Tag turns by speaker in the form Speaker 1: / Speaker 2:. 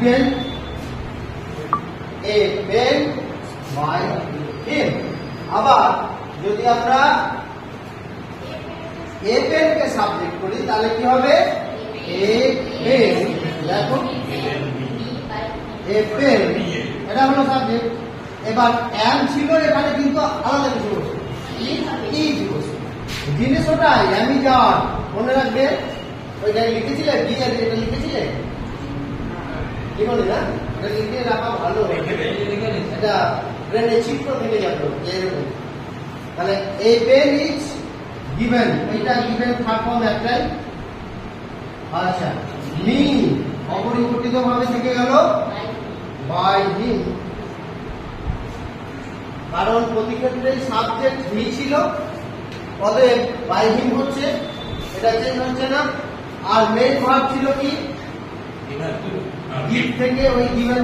Speaker 1: given a pen by him. আবার যদি আমরা a pen কে সাবজেক্ট করি তাহলে কি হবে a pen, দেখো a pen এটা হলো সাবজেক্ট। এবার am ছিল এখানে কিন্তু আলাদা কিছু বসে is বসে, জিনিস ওটাই আমি যাওয়ার মনে রাখবে। ওই জায়গায় লিখেছিলে বি আর এটা লিখেছিলে কি বলে না, এটা লিখে রাখা ভালো, এটা ব্রেনে চিত্র থেকে যাবে এরকম। তাহলে a pen is given, এটা given থার্ড ফর্ম একটাই। আচ্ছা মি অপরিবর্তিত ভাবে থেকে গেল by him, কারণ প্রতি ক্ষেত্রে সাবজেক্ট হি ছিল, অতএব by him হচ্ছে, এটা চেঞ্জ হচ্ছে না। আর মেইন ভার্ব ছিল কি গিভ থেকে ওই গিভেন